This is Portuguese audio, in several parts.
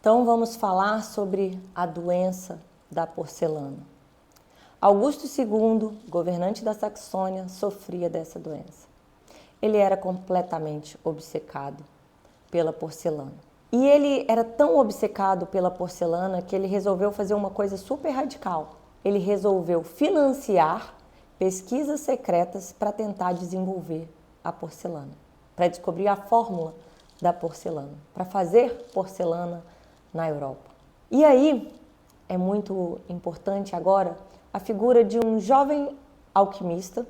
Então vamos falar sobre a doença da porcelana. Augusto II, governante da Saxônia, sofria dessa doença. Ele era completamente obcecado pela porcelana. E ele era tão obcecado pela porcelana que ele resolveu fazer uma coisa super radical. Ele resolveu financiar pesquisas secretas para tentar desenvolver a porcelana, para descobrir a fórmula da porcelana, para fazer porcelana na Europa. E aí é muito importante agora a figura de um jovem alquimista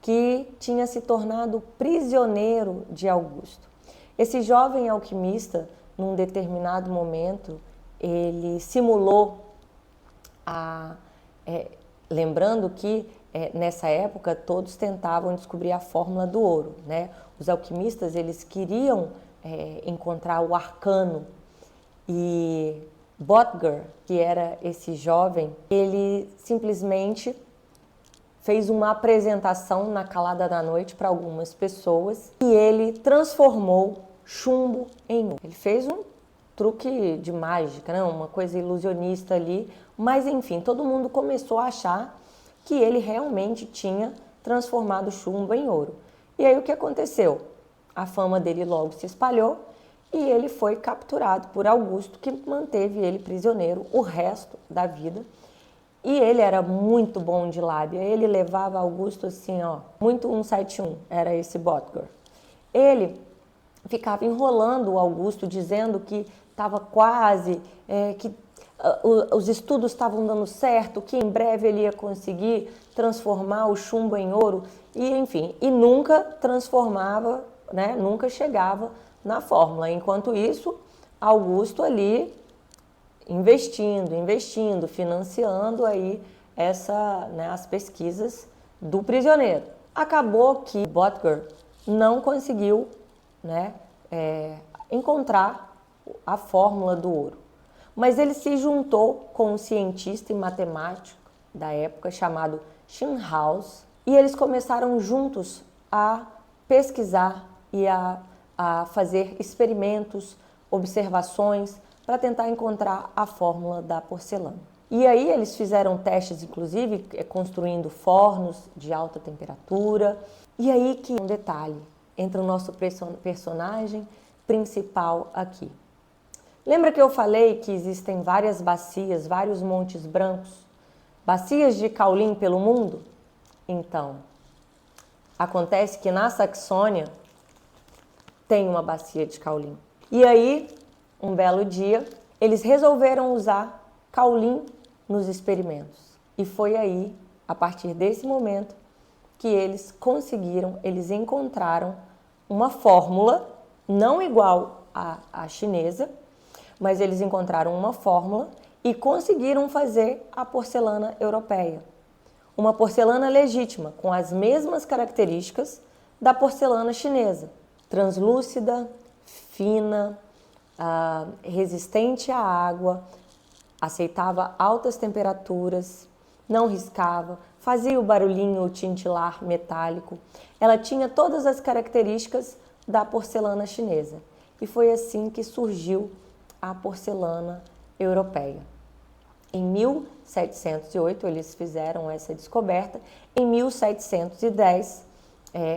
que tinha se tornado prisioneiro de Augusto. Esse jovem alquimista, num determinado momento, ele simulou lembrando que nessa época todos tentavam descobrir a fórmula do ouro, né? Os alquimistas, eles queriam encontrar o arcano, e Botger, que era esse jovem, ele simplesmente fez uma apresentação na calada da noite para algumas pessoas e ele transformou chumbo em ouro. Ele fez um truque de mágica, né? Uma coisa ilusionista ali, mas enfim, todo mundo começou a achar que ele realmente tinha transformado chumbo em ouro. E aí o que aconteceu? A fama dele logo se espalhou e ele foi capturado por Augusto, que manteve ele prisioneiro o resto da vida. E ele era muito bom de lábia, ele levava Augusto assim, ó, muito 171, era esse Botger. Ele ficava enrolando o Augusto, dizendo que estava quase, que os estudos estavam dando certo, que em breve ele ia conseguir transformar o chumbo em ouro, e enfim, e nunca transformava, né, nunca chegava na fórmula. Enquanto isso, Augusto ali investindo, financiando aí as pesquisas do prisioneiro. Acabou que Botger não conseguiu, né, encontrar a fórmula do ouro, mas ele se juntou com um cientista e matemático da época chamado Schönhaus e eles começaram juntos a pesquisar e a fazer experimentos, observações para tentar encontrar a fórmula da porcelana. E aí eles fizeram testes, inclusive, construindo fornos de alta temperatura. E aí que um detalhe, entra o nosso personagem principal aqui. Lembra que eu falei que existem várias bacias, vários montes brancos, bacias de caulim pelo mundo? Então, acontece que na Saxônia tem uma bacia de caulim. E aí, um belo dia, eles resolveram usar caulim nos experimentos. E foi aí, a partir desse momento, que eles encontraram uma fórmula, não igual à chinesa, mas eles encontraram uma fórmula e conseguiram fazer a porcelana europeia. Uma porcelana legítima, com as mesmas características da porcelana chinesa. Translúcida, fina, resistente à água, aceitava altas temperaturas, não riscava, fazia o barulhinho, o tintilar metálico. Ela tinha todas as características da porcelana chinesa. E foi assim que surgiu a porcelana europeia. Em 1708 eles fizeram essa descoberta. Em 1710,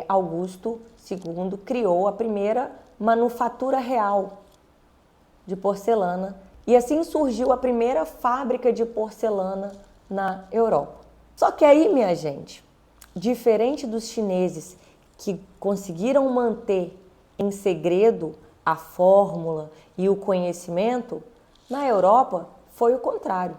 Augusto II criou a primeira manufatura real de porcelana e assim surgiu a primeira fábrica de porcelana na Europa. Só que aí, minha gente, diferente dos chineses que conseguiram manter em segredo a fórmula e o conhecimento, na Europa foi o contrário.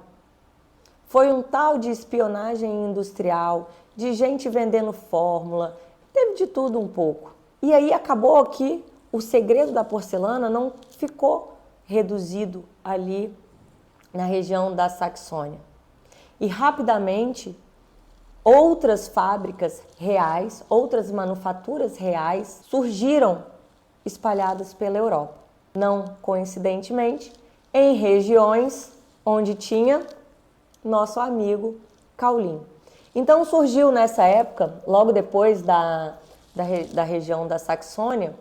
Foi um tal de espionagem industrial, de gente vendendo fórmula, teve de tudo um pouco. E aí acabou que o segredo da porcelana não ficou reduzido ali na região da Saxônia. E rapidamente outras fábricas reais, outras manufaturas reais surgiram espalhadas pela Europa. Não coincidentemente, em regiões onde tinha nosso amigo caulim. Então surgiu nessa época, logo depois da região da Saxônia,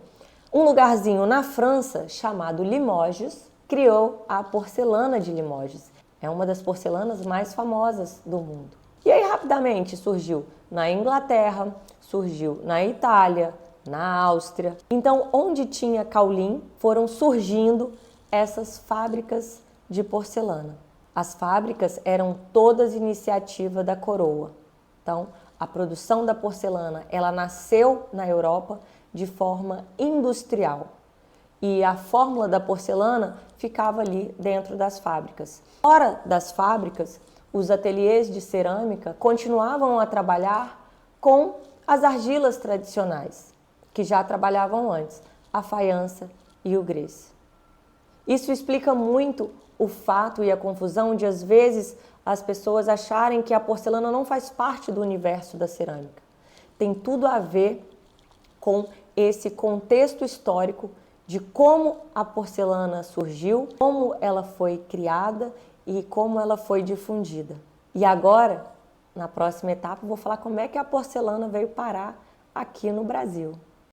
um lugarzinho na França chamado Limoges, criou a porcelana de Limoges. É uma das porcelanas mais famosas do mundo. E aí rapidamente surgiu na Inglaterra, surgiu na Itália, na Áustria. Então, onde tinha caulim, foram surgindo essas fábricas de porcelana. As fábricas eram todas iniciativa da coroa. Então, a produção da porcelana, ela nasceu na Europa de forma industrial. E a fórmula da porcelana ficava ali dentro das fábricas. Fora das fábricas, os ateliês de cerâmica continuavam a trabalhar com as argilas tradicionais, que já trabalhavam antes, a faiança e o grès. Isso explica muito o fato e a confusão de, às vezes, as pessoas acharem que a porcelana não faz parte do universo da cerâmica. Tem tudo a ver com esse contexto histórico de como a porcelana surgiu, como ela foi criada e como ela foi difundida. E agora, na próxima etapa, eu vou falar como é que a porcelana veio parar aqui no Brasil.